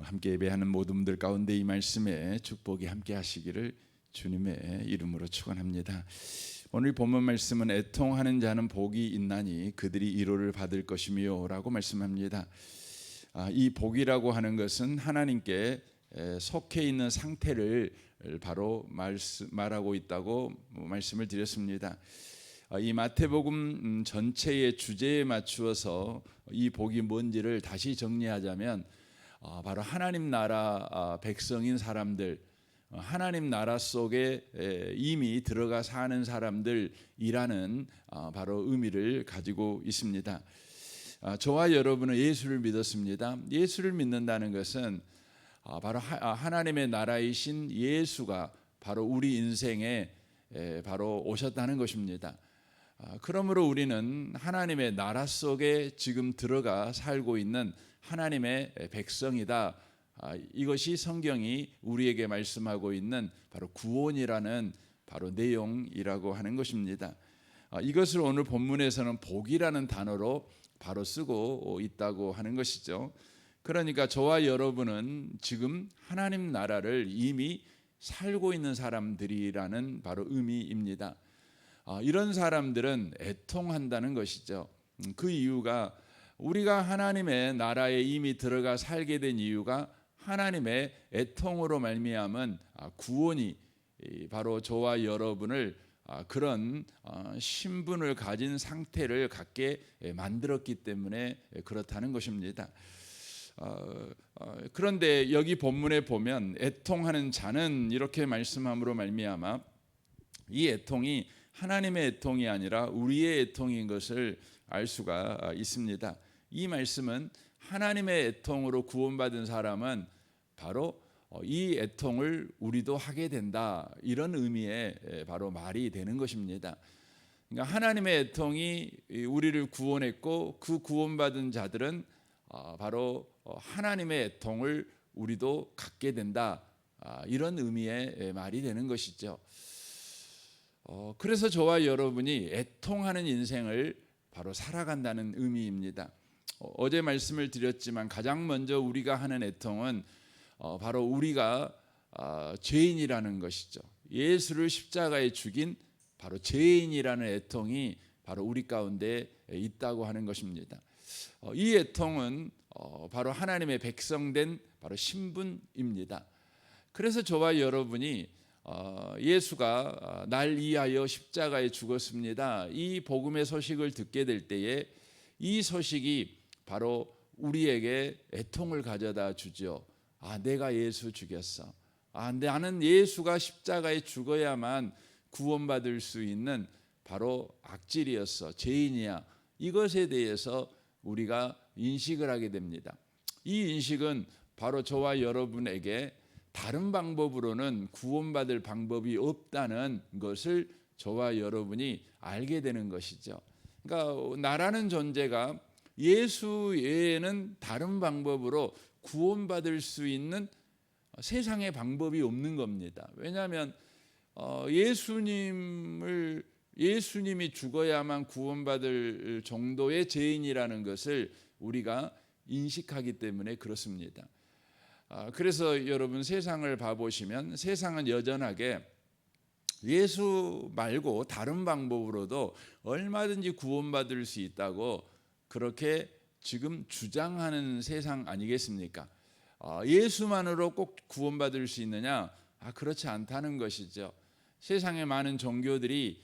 함께 예배하는 모든 분들 가운데 이 말씀에 축복이 함께 하시기를 주님의 이름으로 축원합니다. 오늘 본문 말씀은 애통하는 자는 복이 있나니 그들이 위로를 받을 것이며 라고 말씀합니다. 이 복이라고 하는 것은 하나님께 속해 있는 상태를 바로 말하고 있다고 말씀을 드렸습니다. 이 마태복음 전체의 주제에 맞추어서 이 복이 뭔지를 다시 정리하자면 바로 하나님 나라 백성인 사람들, 하나님 나라 속에 이미 들어가 사는 사람들이라는 바로 의미를 가지고 있습니다. 저와 여러분은 예수를 믿었습니다. 예수를 믿는다는 것은 바로 하나님의 나라이신 예수가 바로 우리 인생에 바로 오셨다는 것입니다. 그러므로 우리는 하나님의 나라 속에 지금 들어가 살고 있는 하나님의 백성이다. 이것이 성경이 우리에게 말씀하고 있는 바로 구원이라는 바로 내용이라고 하는 것입니다. 이것을 오늘 본문에서는 복이라는 단어로 바로 쓰고 있다고 하는 것이죠. 그러니까 저와 여러분은 지금 하나님 나라를 이미 살고 있는 사람들이라는 바로 의미입니다. 이런 사람들은 애통한다는 것이죠. 그 이유가 우리가 하나님의 나라에 이미 들어가 살게 된 이유가 하나님의 애통으로 말미암은 구원이 바로 저와 여러분을 그런 신분을 가진 상태를 갖게 만들었기 때문에 그렇다는 것입니다. 그런데 여기 본문에 보면 애통하는 자는 이렇게 말씀함으로 말미암아 이 애통이 하나님의 애통이 아니라 우리의 애통인 것을 알 수가 있습니다. 이 말씀은 하나님의 애통으로 구원받은 사람은 바로 이 애통을 우리도 하게 된다, 이런 의미의 바로 말이 되는 것입니다. 그러니까 하나님의 애통이 우리를 구원했고 그 구원받은 자들은 바로 하나님의 애통을 우리도 갖게 된다, 이런 의미의 말이 되는 것이죠. 그래서 저와 여러분이 애통하는 인생을 바로 살아간다는 의미입니다. 어제 말씀을 드렸지만 가장 먼저 우리가 하는 애통은 바로 우리가 죄인이라는 것이죠. 예수를 십자가에 죽인 바로 죄인이라는 애통이 바로 우리 가운데 있다고 하는 것입니다. 이 애통은 바로 하나님의 백성된 바로 신분입니다. 그래서 저와 여러분이 예수가 날 위하여 십자가에 죽었습니다, 이 복음의 소식을 듣게 될 때에 이 소식이 바로 우리에게 애통을 가져다 주죠. 내가 예수 죽였어. 나는 예수가 십자가에 죽어야만 구원받을 수 있는 바로 악질이었어, 죄인이야. 이것에 대해서 우리가 인식을 하게 됩니다. 이 인식은 바로 저와 여러분에게 다른 방법으로는 구원받을 방법이 없다는 것을 저와 여러분이 알게 되는 것이죠. 그러니까 나라는 존재가 예수 외에는 다른 방법으로 구원받을 수 있는 세상의 방법이 없는 겁니다. 왜냐하면 예수님이 죽어야만 구원받을 정도의 죄인이라는 것을 우리가 인식하기 때문에 그렇습니다. 그래서 여러분 세상을 봐보시면 세상은 여전하게 예수 말고 다른 방법으로도 얼마든지 구원받을 수 있다고 그렇게 지금 주장하는 세상 아니겠습니까? 예수만으로 꼭 구원받을 수 있느냐? 그렇지 않다는 것이죠. 세상의 많은 종교들이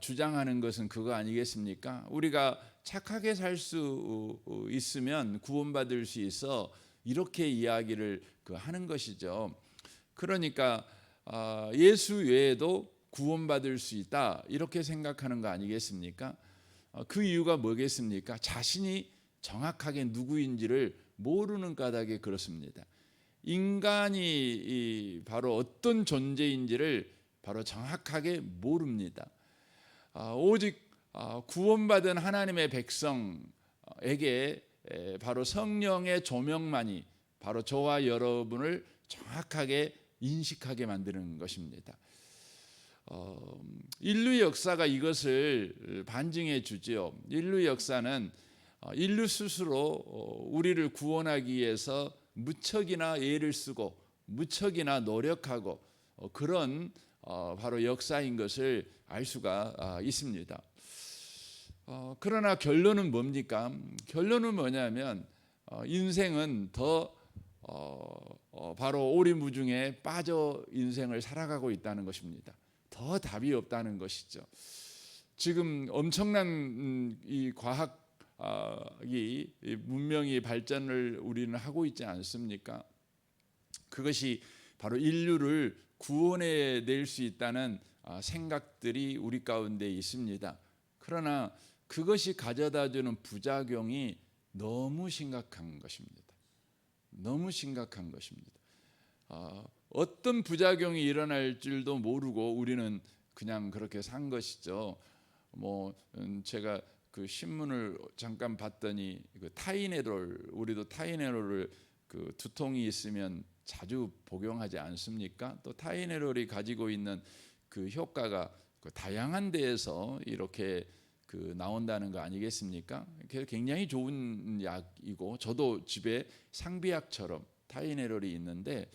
주장하는 것은 그거 아니겠습니까? 우리가 착하게 살 수 있으면 구원받을 수 있어, 이렇게 이야기를 하는 것이죠. 그러니까 예수 외에도 구원받을 수 있다, 이렇게 생각하는 거 아니겠습니까? 그 이유가 뭐겠습니까? 자신이 정확하게 누구인지를 모르는 까닭에 그렇습니다. 인간이 바로 어떤 존재인지를 바로 정확하게 모릅니다. 오직 구원받은 하나님의 백성에게 바로 성령의 조명만이 바로 저와 여러분을 정확하게 인식하게 만드는 것입니다. 인류 역사가 이것을 반증해 주지요. 인류 역사는 인류 스스로 우리를 구원하기 위해서 무척이나 애를 쓰고 무척이나 노력하고 그런 바로 역사인 것을 알 수가 있습니다. 그러나 결론은 뭡니까? 결론은 뭐냐면 인생은 더 바로 오리무중에 빠져 인생을 살아가고 있다는 것입니다. 더 답이 없다는 것이죠. 지금 엄청난 이 과학이 문명이 발전을 우리는 하고 있지 않습니까? 그것이 바로 인류를 구원해 낼 수 있다는 생각들이 우리 가운데 있습니다. 그러나 그것이 가져다주는 부작용이 너무 심각한 것입니다. 너무 심각한 것입니다. 어떤 부작용이 일어날 줄도 모르고 우리는 그냥 그렇게 산 것이죠. 제가 그 신문을 잠깐 봤더니 그 타이네롤, 우리도 타이네롤을 그 두통이 있으면 자주 복용하지 않습니까? 또 타이네롤이 가지고 있는 그 효과가 그 다양한 데에서 이렇게 그 나온다는 거 아니겠습니까? 굉장히 좋은 약이고 저도 집에 상비약처럼 타이네롤이 있는데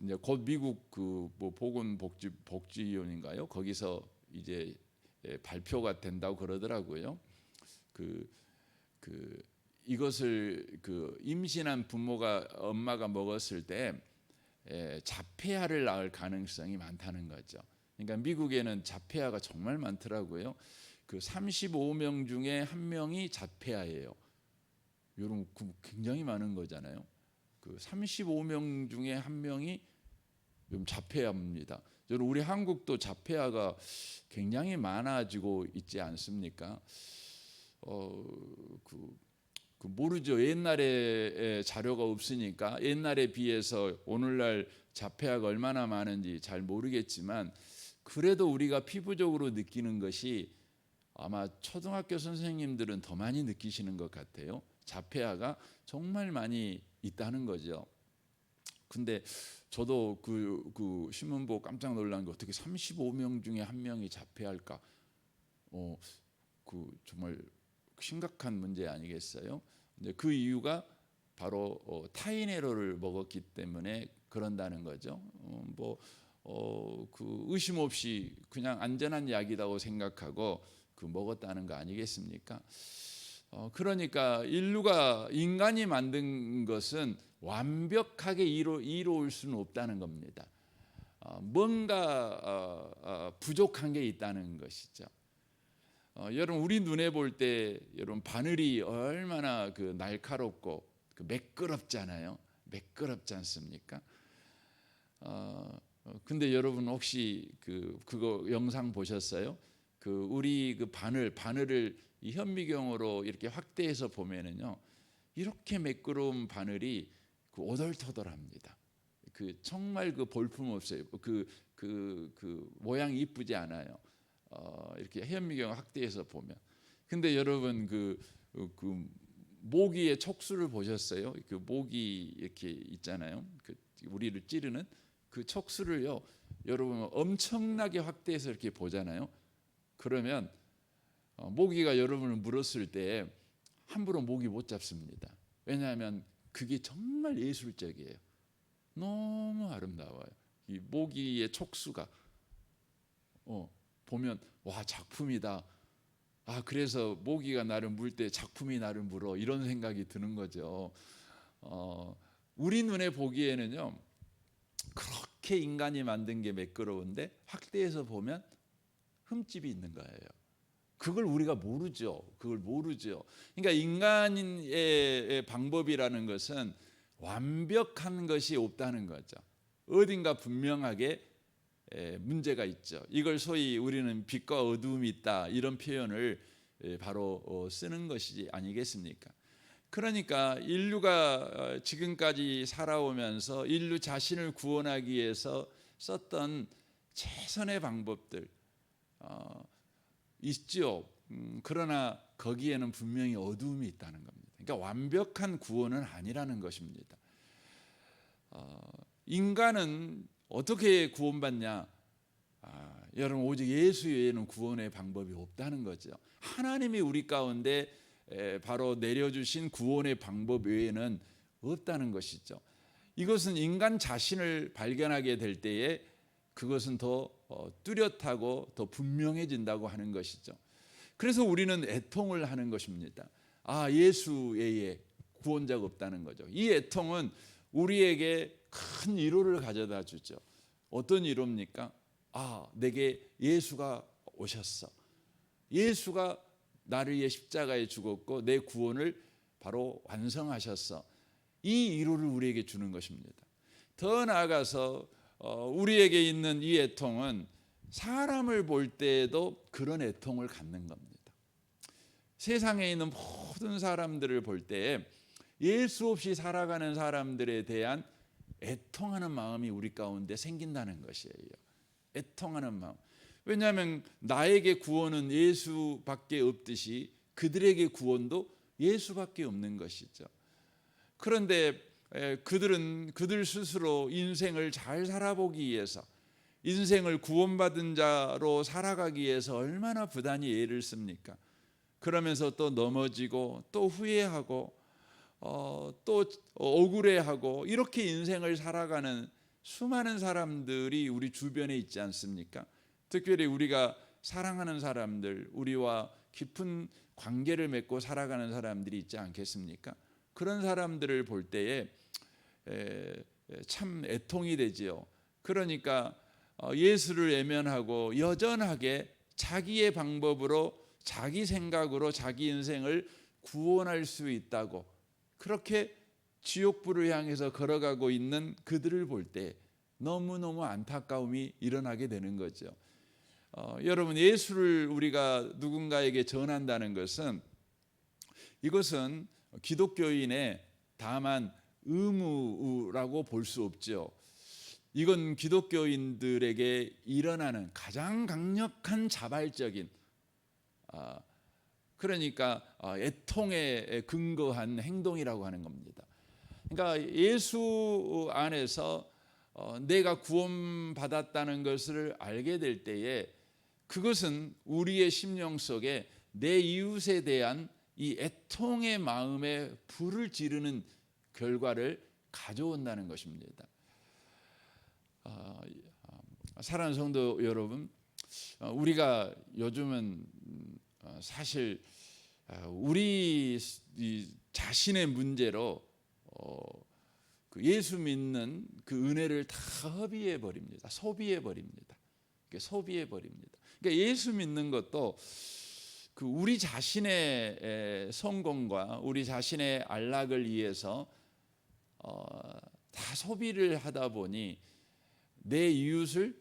이제 곧 미국 그 보건복지위원인가요? 거기서 이제 발표가 된다고 그러더라고요. 이것을 그 임신한 부모가 엄마가 먹었을 때 자폐아를 낳을 가능성이 많다는 거죠. 그러니까 미국에는 자폐아가 정말 많더라고요. 그 35명 중에 한 명이 자폐아예요. 여러분 굉장히 많은 거잖아요. 그 35명 중에 한 명이 자폐아입니다. 여러분 우리 한국도 자폐아가 굉장히 많아지고 있지 않습니까? 모르죠. 옛날에 자료가 없으니까 옛날에 비해서 오늘날 자폐아가 얼마나 많은지 잘 모르겠지만 그래도 우리가 피부적으로 느끼는 것이 아마 초등학교 선생님들은 더 많이 느끼시는 것 같아요. 자폐아가 정말 많이 있다는 거죠. 근데 저도 그 신문 보고 깜짝 놀란 게 어떻게 35명 중에 한 명이 자폐할까? 정말 심각한 문제 아니겠어요? 그 이유가 바로 타이네롤을 먹었기 때문에 그런다는 거죠. 그 의심 없이 그냥 안전한 약이라고 생각하고 그 먹었다는 거 아니겠습니까? 그러니까 인간이 만든 것은 완벽하게 이루어올 수는 없다는 겁니다. 뭔가 부족한 게 있다는 것이죠. 여러분 우리 눈에 볼 때 여러분 바늘이 얼마나 그 날카롭고 그 매끄럽잖아요. 매끄럽지 않습니까? 근데 여러분 혹시 그거 영상 보셨어요? 우리 그 바늘을 이 현미경으로 이렇게 확대해서 보면은요, 이렇게 매끄러운 바늘이 오돌토돌합니다. 정말 볼품 없어요. 모양이 이쁘지 않아요. 이렇게 현미경 확대해서 보면. 근데 여러분 모기의 촉수를 보셨어요? 모기 이렇게 있잖아요. 우리를 찌르는 그 촉수를요, 여러분 엄청나게 확대해서 이렇게 보잖아요. 그러면 모기가 여러분을 물었을 때 함부로 모기 못 잡습니다. 왜냐하면 그게 정말 예술적이에요. 너무 아름다워요. 이 모기의 촉수가 보면 와 작품이다. 그래서 모기가 나를 물 때 작품이 나를 물어 이런 생각이 드는 거죠. 우리 눈에 보기에는요 그렇게 인간이 만든 게 매끄러운데 확대해서 보면 흠집이 있는 거예요. 그걸 우리가 모르죠. 그러니까 인간의 방법이라는 것은 완벽한 것이 없다는 거죠. 어딘가 분명하게 문제가 있죠. 이걸 소위 우리는 빛과 어두움이 있다 이런 표현을 바로 쓰는 것이지 아니겠습니까? 그러니까 인류가 지금까지 살아오면서 인류 자신을 구원하기 위해서 썼던 최선의 방법들 있죠. 그러나 거기에는 분명히 어두움이 있다는 겁니다. 그러니까 완벽한 구원은 아니라는 것입니다. 인간은 어떻게 구원받냐? 여러분 오직 예수 외에는 구원의 방법이 없다는 거죠. 하나님이 우리 가운데 바로 내려주신 구원의 방법 외에는 없다는 것이죠. 이것은 인간 자신을 발견하게 될 때에 그것은 더 뚜렷하고 더 분명해진다고 하는 것이죠. 그래서 우리는 애통을 하는 것입니다. 예수 외에 구원자가 없다는 거죠. 이 애통은 우리에게 큰 위로를 가져다 주죠. 어떤 위로입니까? 내게 예수가 오셨어. 예수가 나를 위해 십자가에 죽었고 내 구원을 바로 완성하셨어. 이 위로를 우리에게 주는 것입니다. 더 나아가서 우리에게 있는 이 애통은 사람을 볼 때에도 그런 애통을 갖는 겁니다. 세상에 있는 모든 사람들을 볼 때 예수 없이 살아가는 사람들에 대한 애통하는 마음이 우리 가운데 생긴다는 것이에요. 애통하는 마음. 왜냐하면 나에게 구원은 예수밖에 없듯이 그들에게 구원도 예수밖에 없는 것이죠. 그런데 그들은 그들 스스로 인생을 잘 살아보기 위해서, 인생을 구원받은 자로 살아가기 위해서 얼마나 부단히 애를 씁니까? 그러면서 또 넘어지고 또 후회하고 또 억울해하고 이렇게 인생을 살아가는 수많은 사람들이 우리 주변에 있지 않습니까? 특별히 우리가 사랑하는 사람들, 우리와 깊은 관계를 맺고 살아가는 사람들이 있지 않겠습니까? 그런 사람들을 볼 때에 참 애통이 되지요. 그러니까 예수를 외면하고 여전하게 자기의 방법으로, 자기 생각으로 자기 인생을 구원할 수 있다고 그렇게 지옥불을 향해서 걸어가고 있는 그들을 볼 때 너무너무 안타까움이 일어나게 되는 거죠. 여러분, 예수를 우리가 누군가에게 전한다는 것은, 이것은 기독교인의 다만 의무라고 볼 수 없죠. 이건 기독교인들에게 일어나는 가장 강력한 자발적인, 그러니까 애통에 근거한 행동이라고 하는 겁니다. 그러니까 예수 안에서 내가 구원받았다는 것을 알게 될 때에 그것은 우리의 심령 속에 내 이웃에 대한 이 애통의 마음에 불을 지르는 결과를 가져온다는 것입니다. 사랑하는 성도 여러분, 우리가 요즘은 사실 우리 자신의 문제로 그 예수 믿는 그 은혜를 다 허비해 버립니다. 소비해 버립니다. 소비해 버립니다. 그러니까 예수 믿는 것도 그 우리 자신의 성공과 우리 자신의 안락을 위해서 다 소비를 하다 보니 내 이웃을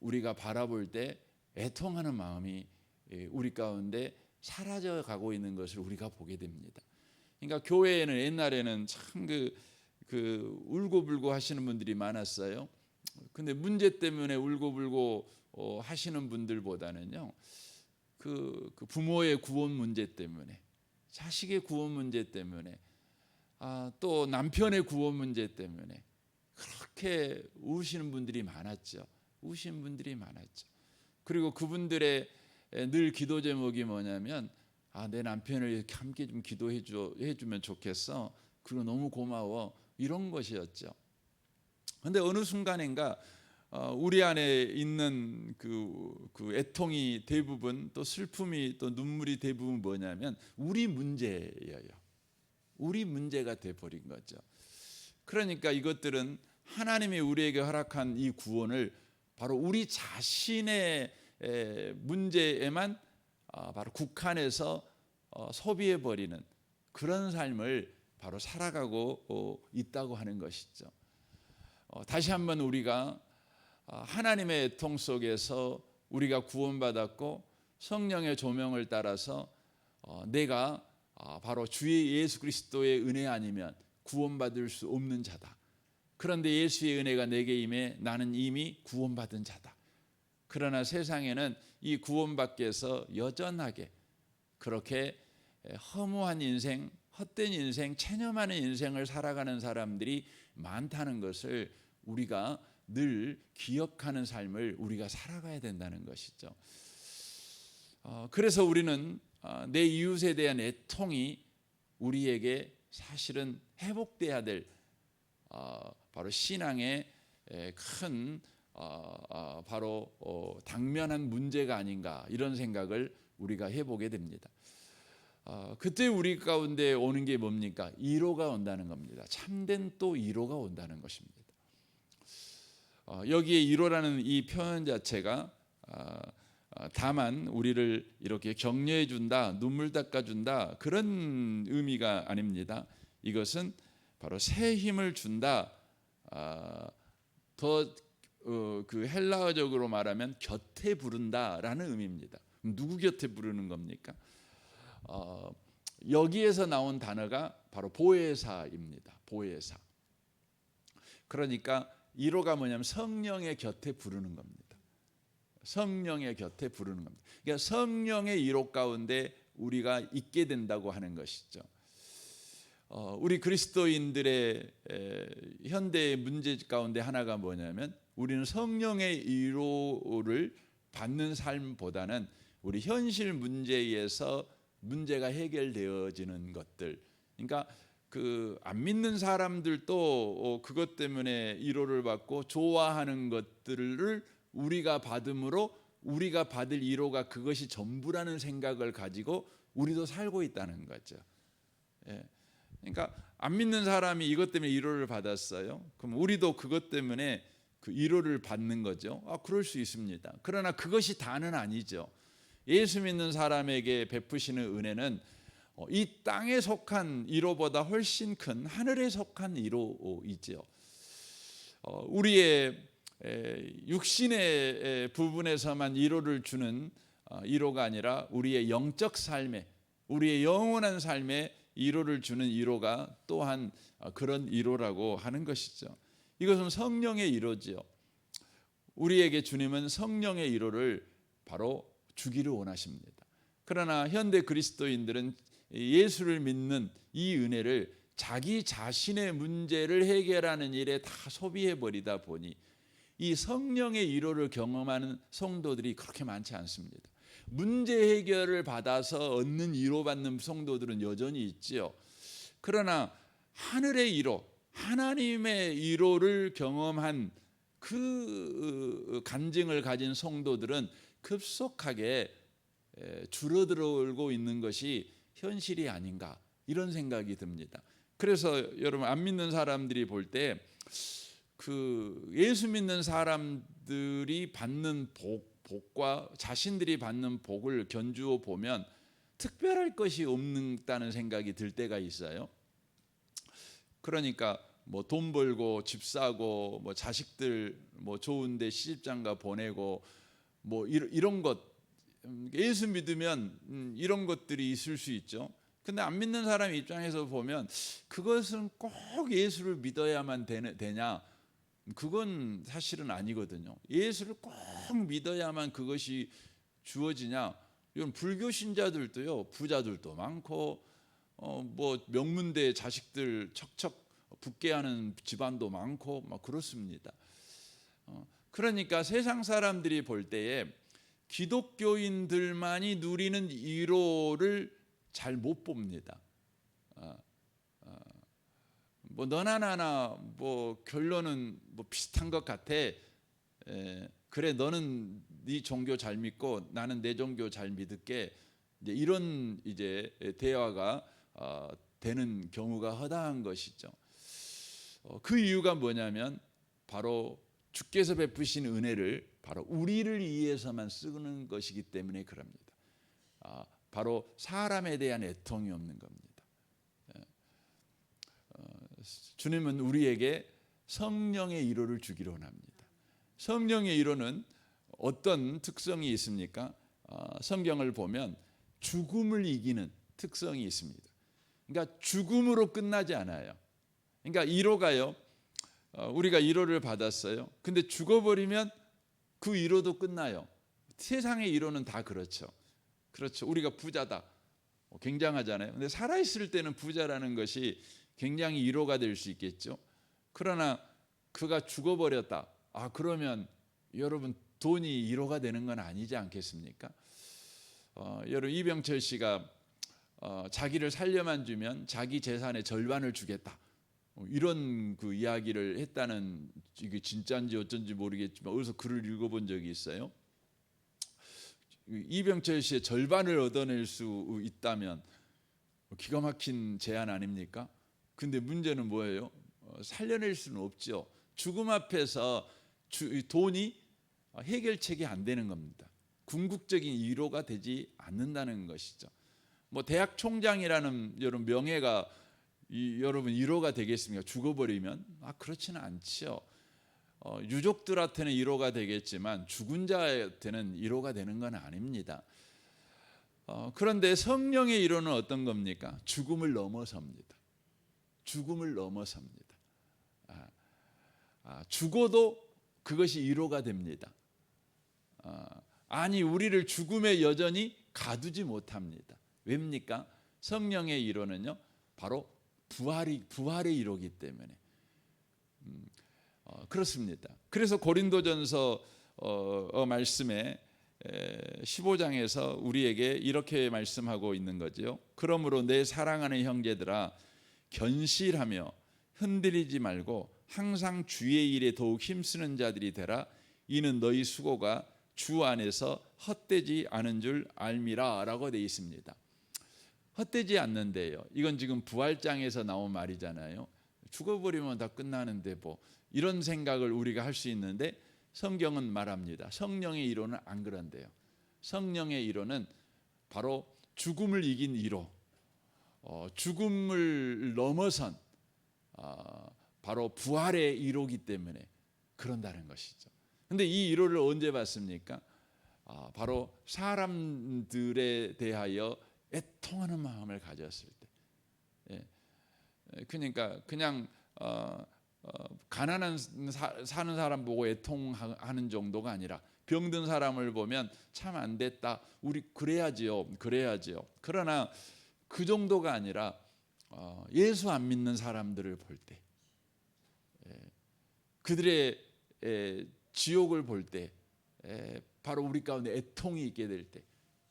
우리가 바라볼 때 애통하는 마음이 우리 가운데 사라져 가고 있는 것을 우리가 보게 됩니다. 그러니까 교회에는 옛날에는 참 그 울고불고 하시는 분들이 많았어요. 근데 문제 때문에 울고불고 하시는 분들보다는요, 그 부모의 구원 문제 때문에, 자식의 구원 문제 때문에, 또 남편의 구원 문제 때문에 그렇게 우시는 분들이 많았죠. 우시는 분들이 많았죠. 그리고 그분들의 늘 기도 제목이 뭐냐면, 내 남편을 이렇게 함께 좀 기도해 주면 좋겠어. 그리고 너무 고마워. 이런 것이었죠. 그런데 어느 순간인가 우리 안에 있는 그 애통이 대부분, 또 슬픔이, 또 눈물이 대부분 뭐냐면 우리 문제예요. 우리 문제가 돼버린 거죠. 그러니까 이것들은 하나님이 우리에게 허락한 이 구원을 바로 우리 자신의 문제에만 바로 국한해서 소비해 버리는 그런 삶을 바로 살아가고 있다고 하는 것이죠. 다시 한번 우리가 하나님의 애통 속에서 우리가 구원받았고 성령의 조명을 따라서 내가 바로 주의 예수 그리스도의 은혜 아니면 구원받을 수 없는 자다. 그런데 예수의 은혜가 내게 임해 나는 이미 구원받은 자다. 그러나 세상에는 이 구원받기 위해서 여전하게 그렇게 허무한 인생, 헛된 인생, 체념하는 인생을 살아가는 사람들이 많다는 것을 우리가 늘 기억하는 삶을 우리가 살아가야 된다는 것이죠. 그래서 우리는 내 이웃에 대한 애통이 우리에게 사실은 회복돼야 될 바로 신앙의 큰 바로 당면한 문제가 아닌가, 이런 생각을 우리가 해보게 됩니다. 그때 우리 가운데 오는 게 뭡니까? 위로가 온다는 겁니다. 참된 또 위로가 온다는 것입니다. 여기에 위로라는 이 표현 자체가 다만 우리를 이렇게 격려해 준다, 눈물 닦아 준다, 그런 의미가 아닙니다. 이것은 바로 새 힘을 준다. 더 그 헬라어적으로 말하면 곁에 부른다라는 의미입니다. 누구 곁에 부르는 겁니까? 여기에서 나온 단어가 바로 보혜사입니다. 보혜사. 그러니까 위로가 뭐냐면 성령의 곁에 부르는 겁니다. 성령의 곁에 부르는 겁니다. 그러니까 성령의 위로 가운데 우리가 있게 된다고 하는 것이죠. 우리 그리스도인들의 현대의 문제 가운데 하나가 뭐냐면, 우리는 성령의 위로를 받는 삶보다는 우리 현실 문제에서 문제가 해결되어지는 것들, 그러니까 그 안 믿는 사람들도 그것 때문에 위로를 받고 좋아하는 것들을 우리가 받음으로 우리가 받을 위로가 그것이 전부라는 생각을 가지고 우리도 살고 있다는 거죠. 그러니까 안 믿는 사람이 이것 때문에 위로를 받았어요. 그럼 우리도 그것 때문에 그 위로를 받는 거죠. 그럴 수 있습니다. 그러나 그것이 다는 아니죠. 예수 믿는 사람에게 베푸시는 은혜는 이 땅에 속한 위로보다 훨씬 큰 하늘에 속한 위로이죠. 우리의 육신의 부분에서만 위로를 주는 위로가 아니라 우리의 영적 삶에, 우리의 영원한 삶에 위로를 주는 위로가 또한 그런 위로라고 하는 것이죠. 이것은 성령의 위로지요. 우리에게 주님은 성령의 위로를 바로 주기를 원하십니다. 그러나 현대 그리스도인들은 예수를 믿는 이 은혜를 자기 자신의 문제를 해결하는 일에 다 소비해 버리다 보니 이 성령의 위로를 경험하는 성도들이 그렇게 많지 않습니다. 문제 해결을 받아서 얻는 위로받는 성도들은 여전히 있지요. 그러나 하늘의 위로, 하나님의 위로를 경험한 그 간증을 가진 성도들은 급속하게 줄어들고 있는 것이 현실이 아닌가, 이런 생각이 듭니다. 그래서 여러분, 안 믿는 사람들이 볼 때 그 예수 믿는 사람들이 받는 복과 자신들이 받는 복을 견주어 보면 특별할 것이 없다는 생각이 들 때가 있어요. 그러니까 뭐 돈 벌고 집 사고 뭐 자식들 뭐 좋은데 시집장가 보내고 뭐 이런 것, 예수 믿으면 이런 것들이 있을 수 있죠. 근데 안 믿는 사람 입장에서 보면 그것은 꼭 예수를 믿어야만 되냐? 그건 사실은 아니거든요. 예수를 꼭 믿어야만 그것이 주어지냐? 이건 불교 신자들도요, 부자들도 많고 뭐 명문대 자식들 척척 붙게 하는 집안도 많고 막 그렇습니다. 그러니까 세상 사람들이 볼 때에 기독교인들만이 누리는 위로를 잘 못 봅니다. 뭐 너나 나나 뭐 결론은 뭐 비슷한 것 같아. 그래, 너는 네 종교 잘 믿고 나는 내 종교 잘 믿을게. 이제 이런 이제 대화가 되는 경우가 허다한 것이죠. 그 이유가 뭐냐면 바로 주께서 베푸신 은혜를 바로 우리를 위해서만 쓰는 것이기 때문에 그럽니다. 바로 사람에 대한 애통이 없는 겁니다. 주님은 우리에게 성령의 위로를 주기로 합니다. 성령의 위로는 어떤 특성이 있습니까? 성경을 보면 죽음을 이기는 특성이 있습니다. 그러니까 죽음으로 끝나지 않아요. 그러니까 위로가요, 우리가 위로를 받았어요. 근데 죽어버리면 그 위로도 끝나요. 세상의 위로는 다 그렇죠. 그렇죠. 우리가 부자다, 굉장하잖아요. 근데 살아있을 때는 부자라는 것이 굉장히 위로가 될 수 있겠죠. 그러나 그가 죽어버렸다. 그러면 여러분 돈이 위로가 되는 건 아니지 않겠습니까? 여러분, 이병철 씨가 자기를 살려만 주면 자기 재산의 절반을 주겠다. 이런 그 이야기를 했다는, 이게 진짜인지 어쩐지 모르겠지만 어디서 글을 읽어본 적이 있어요. 이병철 씨의 절반을 얻어낼 수 있다면 기가 막힌 제안 아닙니까? 근데 문제는 뭐예요? 살려낼 수는 없죠. 죽음 앞에서 돈이 해결책이 안 되는 겁니다. 궁극적인 위로가 되지 않는다는 것이죠. 뭐 대학 총장이라는 여러분 명예가 여러분 위로가 되겠습니까? 죽어버리면 그렇지는 않지요. 유족들한테는 위로가 되겠지만 죽은 자한테는 위로가 되는 건 아닙니다. 그런데 성령의 위로는 어떤 겁니까? 죽음을 넘어섭니다. 죽음을 넘어섭니다. 죽어도 그것이 위로가 됩니다. 아니, 우리를 죽음에 여전히 가두지 못합니다. 왜입니까? 성령의 위로는요, 바로 부활의 위로기 때문에 그렇습니다. 그래서 고린도전서 말씀에 15장에서 우리에게 이렇게 말씀하고 있는 거죠. 그러므로 내 사랑하는 형제들아, 견실하며 흔들리지 말고 항상 주의 일에 더욱 힘쓰는 자들이 되라. 이는 너희 수고가 주 안에서 헛되지 않은 줄 알미라 라고 되어 있습니다. 헛되지 않는데요. 이건 지금 부활장에서 나온 말이잖아요. 죽어버리면 다 끝나는데 뭐, 이런 생각을 우리가 할 수 있는데 성경은 말합니다. 성령의 위로는 안 그런데요. 성령의 위로는 바로 죽음을 이긴 위로, 죽음을 넘어선 바로 부활의 위로기 때문에 그런다는 것이죠. 근데 이 위로를 언제 받습니까? 바로 사람들에 대하여 애통하는 마음을 가졌을 때. 그러니까 그냥 가난한 사는 사람 보고 애통하는 정도가 아니라, 병든 사람을 보면 참 안 됐다, 우리 그래야지요. 그러나 그 정도가 아니라 예수 안 믿는 사람들을 볼 때, 그들의 지옥을 볼 때, 바로 우리 가운데 애통이 있게 될 때,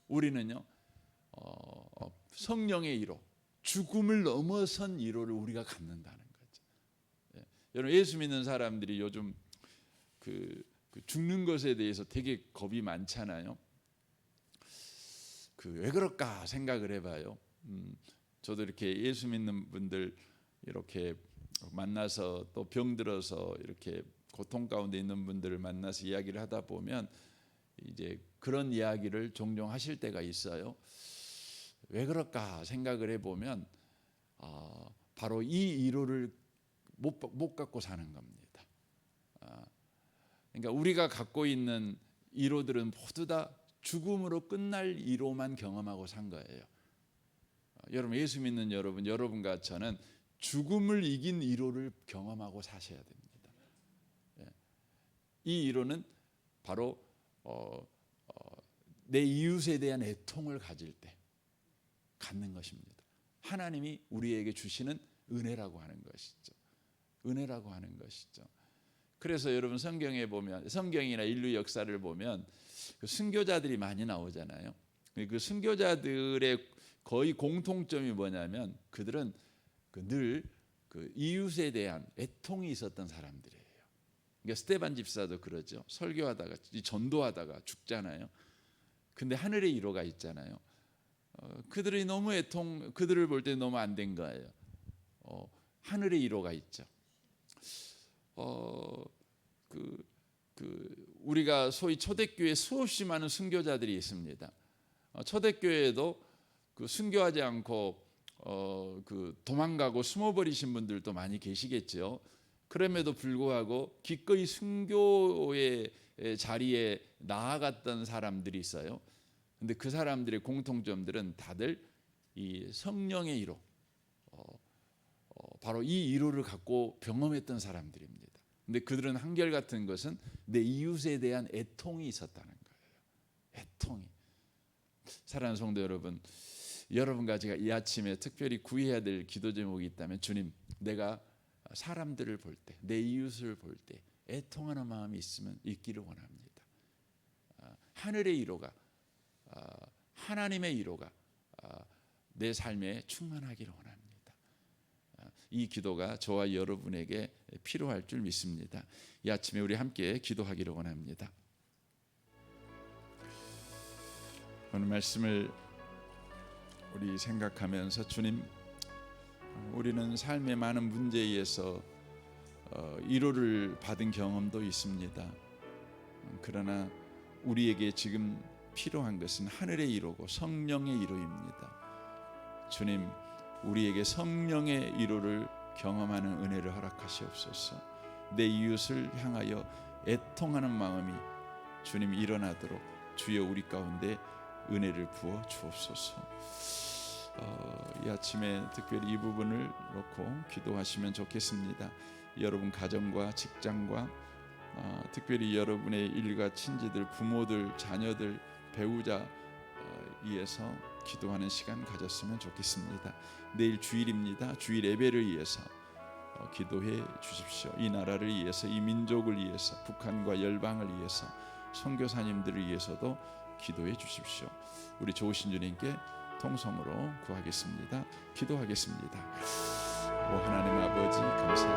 우리는요 성령의 위로, 죽음을 넘어선 위로를 우리가 갖는다는 거죠. 여러분, 예수 믿는 사람들이 요즘 그 죽는 것에 대해서 되게 겁이 많잖아요. 왜 그럴까 생각을 해봐요. 저도 이렇게 예수 믿는 분들 이렇게 만나서, 또 병들어서 이렇게 고통 가운데 있는 분들을 만나서 이야기를 하다 보면 이제 그런 이야기를 종종 하실 때가 있어요. 왜 그럴까 생각을 해보면 바로 이 위로를 못 갖고 사는 겁니다. 그러니까 우리가 갖고 있는 위로들은 모두 다 죽음으로 끝날 위로만 경험하고 산 거예요. 여러분, 예수 믿는 여러분과 저는 죽음을 이긴 위로를 경험하고 사셔야 됩니다. 이 위로는 바로 내 이웃에 대한 애통을 가질 때 갖는 것입니다. 하나님이 우리에게 주시는 은혜라고 하는 것이죠. 은혜라고 하는 것이죠. 그래서 여러분, 성경에 보면, 성경이나 인류 역사를 보면 그 순교자들이 많이 나오잖아요. 그 순교자들의 거의 공통점이 뭐냐면, 그들은 늘 그 이웃에 대한 애통이 있었던 사람들이에요. 그러니까 스데반 집사도 그러죠. 설교하다가, 전도하다가 죽잖아요. 근데 하늘의 위로가 있잖아요. 그들이 너무 그들을 볼 때 너무 안 된 거예요. 하늘의 위로가 있죠. 우리가 소위 초대교회 수없이 많은 순교자들이 있습니다. 초대교회에도 순교하지 않고 도망가고 숨어버리신 분들도 많이 계시겠죠. 그럼에도 불구하고 기꺼이 순교의 자리에 나아갔던 사람들이 있어요. 근데 그 사람들의 공통점들은 다들 이 성령의 위로, 바로 이 위로를 갖고 병험했던 사람들입니다. 근데 그들은 한결같은 것은 내 이웃에 대한 애통이 있었다는 거예요. 애통이. 사랑하는 성도 여러분, 여러분과 제가 이 아침에 특별히 구해야 될 기도 제목이 있다면, 주님, 내가 사람들을 볼 때, 내 이웃을 볼 때 애통하는 마음이 있기를 원합니다. 하늘의 위로가, 하나님의 위로가 내 삶에 충만하기를 원합니다. 이 기도가 저와 여러분에게 필요할 줄 믿습니다. 이 아침에 우리 함께 기도하기를 원합니다. 오늘 말씀을 우리 생각하면서 주님, 우리는 삶의 많은 문제에 의해서 위로를 받은 경험도 있습니다. 그러나 우리에게 지금 필요한 것은 하늘의 위로고 성령의 위로입니다. 주님, 우리에게 성령의 위로를 경험하는 은혜를 허락하시옵소서. 내 이웃을 향하여 애통하는 마음이 주님 일어나도록 주여 우리 가운데 은혜를 부어 주옵소서. 이 아침에 특별히 이 부분을 놓고 기도하시면 좋겠습니다. 여러분 가정과 직장과 특별히 여러분의 일가 친지들, 부모들, 자녀들, 배우자 위해서 기도하는 시간 가졌으면 좋겠습니다. 내일 주일입니다. 주일 예배를 위해서 기도해 주십시오. 이 나라를 위해서, 이 민족을 위해서, 북한과 열방을 위해서, 선교사님들을 위해서도 기도해 주십시오. 우리 좋으신 주님께 통성으로 구하겠습니다. 기도하겠습니다. 오 하나님 아버지 감사합니다.